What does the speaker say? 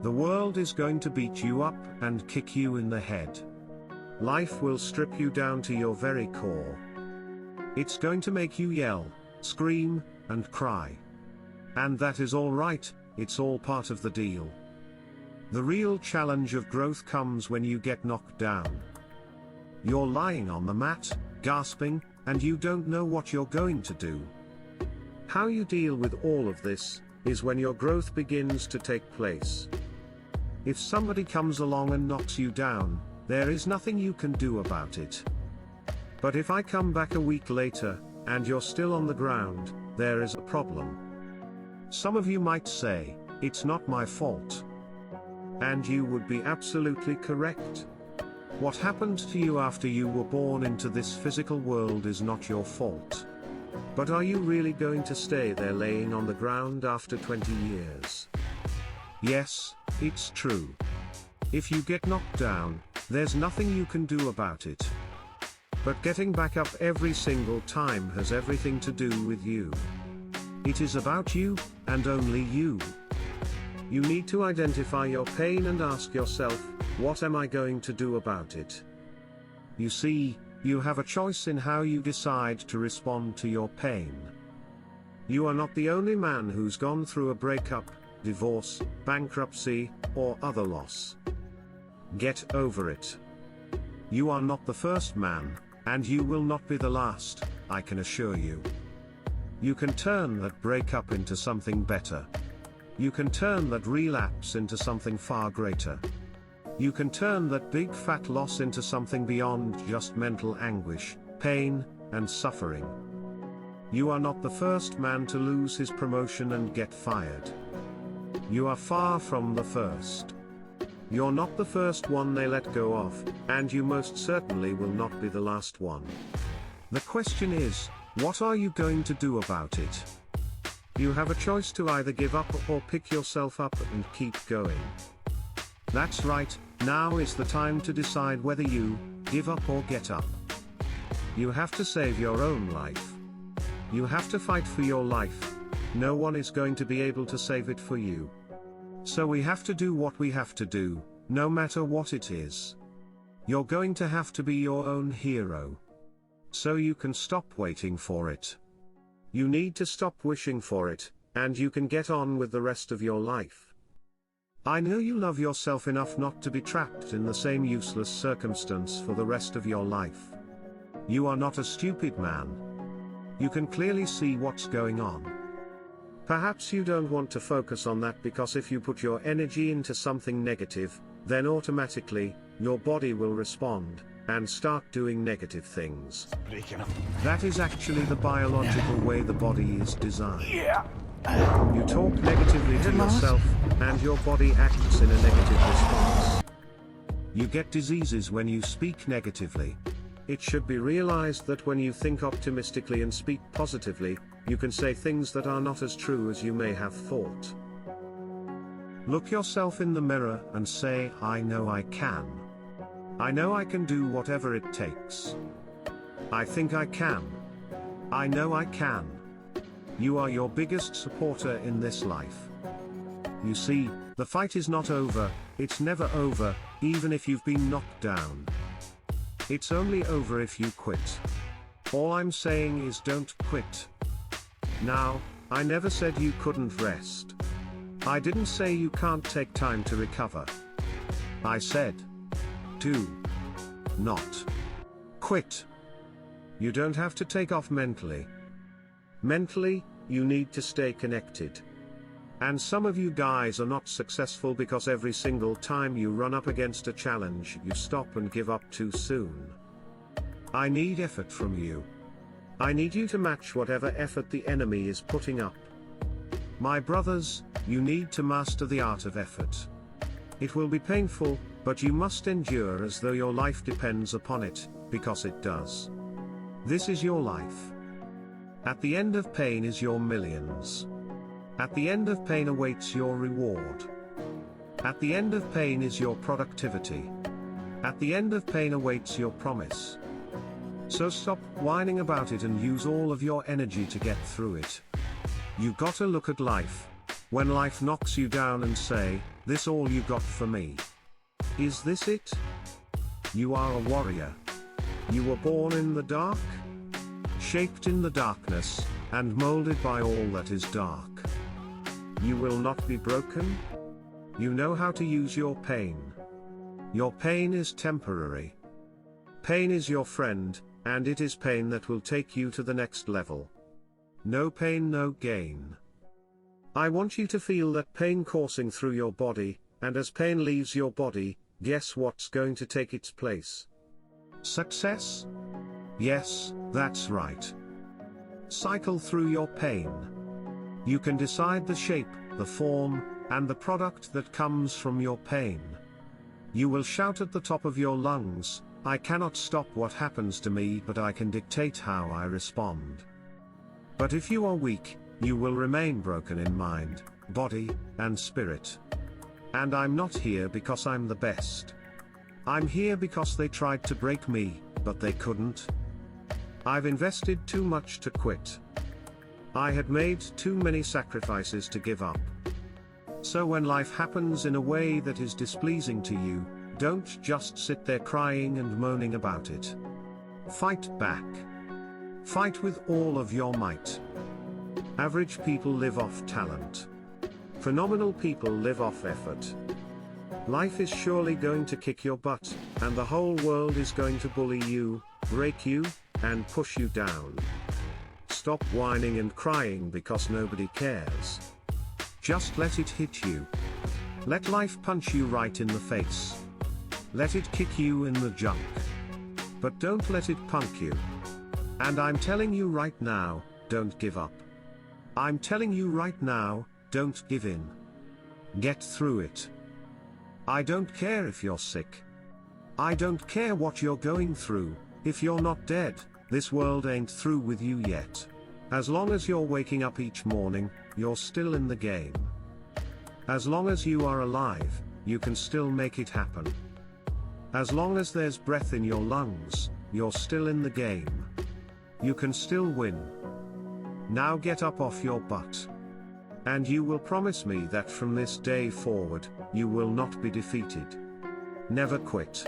The world is going to beat you up and kick you in the head. Life will strip you down to your very core. It's going to make you yell, scream, and cry. And that is all right, it's all part of the deal. The real challenge of growth comes when you get knocked down. You're lying on the mat, gasping, and you don't know what you're going to do. How you deal with all of this is when your growth begins to take place. If somebody comes along and knocks you down, there is nothing you can do about it. But if I come back a week later, and you're still on the ground, there is a problem. Some of you might say, "It's not my fault." And you would be absolutely correct. What happened to you after you were born into this physical world is not your fault. But are you really going to stay there laying on the ground after 20 years? Yes, it's true. If you get knocked down, there's nothing you can do about it. But getting back up every single time has everything to do with you. It is about you, and only you. You need to identify your pain and ask yourself, what am I going to do about it? You see, you have a choice in how you decide to respond to your pain. You are not the only man who's gone through a breakup, divorce, bankruptcy, or other loss. Get over it. You are not the first man, and you will not be the last, I can assure you. You can turn that breakup into something better. You can turn that relapse into something far greater. You can turn that big fat loss into something beyond just mental anguish, pain, and suffering. You are not the first man to lose his promotion and get fired. You are far from the first. You're not the first one they let go of, and you most certainly will not be the last one. The question is, what are you going to do about it? You have a choice to either give up or pick yourself up and keep going. That's right, now is the time to decide whether you give up or get up. You have to save your own life. You have to fight for your life. No one is going to be able to save it for you. So we have to do what we have to do, no matter what it is. You're going to have to be your own hero. So you can stop waiting for it. You need to stop wishing for it, and you can get on with the rest of your life. I know you love yourself enough not to be trapped in the same useless circumstance for the rest of your life. You are not a stupid man. You can clearly see what's going on. Perhaps you don't want to focus on that because if you put your energy into something negative, then automatically, your body will respond, and start doing negative things. That is actually the biological way the body is designed. You talk negatively to yourself, and your body acts in a negative response. You get diseases when you speak negatively. It should be realized that when you think optimistically and speak positively, you can say things that are not as true as you may have thought. Look yourself in the mirror and say, I know I can. I know I can do whatever it takes. I think I can. I know I can. You are your biggest supporter in this life. You see, the fight is not over, it's never over, even if you've been knocked down. It's only over if you quit. All I'm saying is don't quit. Now, I never said you couldn't rest. I didn't say you can't take time to recover. I said, do not quit. You don't have to take off mentally. Mentally, you need to stay connected. And some of you guys are not successful because every single time you run up against a challenge, you stop and give up too soon. I need effort from you. I need you to match whatever effort the enemy is putting up. My brothers, you need to master the art of effort. It will be painful, but you must endure as though your life depends upon it, because it does. This is your life. At the end of pain is your millions. At the end of pain awaits your reward. At the end of pain is your productivity. At the end of pain awaits your promise. So stop whining about it and use all of your energy to get through it. You gotta look at life. When life knocks you down and say, This all you got for me? Is this it? You are a warrior. You were born in the dark, shaped in the darkness, and molded by all that is dark. You will not be broken. You know how to use your pain. Your pain is temporary. Pain is your friend, and it is pain that will take you to the next level. No pain, no gain. I want you to feel that pain coursing through your body, and as pain leaves your body, guess what's going to take its place? Success? Yes, that's right. Cycle through your pain. You can decide the shape, the form, and the product that comes from your pain. You will shout at the top of your lungs, I cannot stop what happens to me, but I can dictate how I respond. But if you are weak, you will remain broken in mind, body, and spirit. And I'm not here because I'm the best. I'm here because they tried to break me, but they couldn't. I've invested too much to quit. I had made too many sacrifices to give up. So when life happens in a way that is displeasing to you, don't just sit there crying and moaning about it. Fight back. Fight with all of your might. Average people live off talent. Phenomenal people live off effort. Life is surely going to kick your butt, and the whole world is going to bully you, break you, and push you down. Stop whining and crying because nobody cares. Just let it hit you. Let life punch you right in the face. Let it kick you in the junk. But don't let it punk you. And I'm telling you right now, don't give up. I'm telling you right now, don't give in. Get through it. I don't care if you're sick. I don't care what you're going through. If you're not dead, this world ain't through with you yet. As long as you're waking up each morning, you're still in the game. As long as you are alive, you can still make it happen. As long as there's breath in your lungs, you're still in the game. You can still win. Now get up off your butt. And you will promise me that from this day forward, you will not be defeated. Never quit.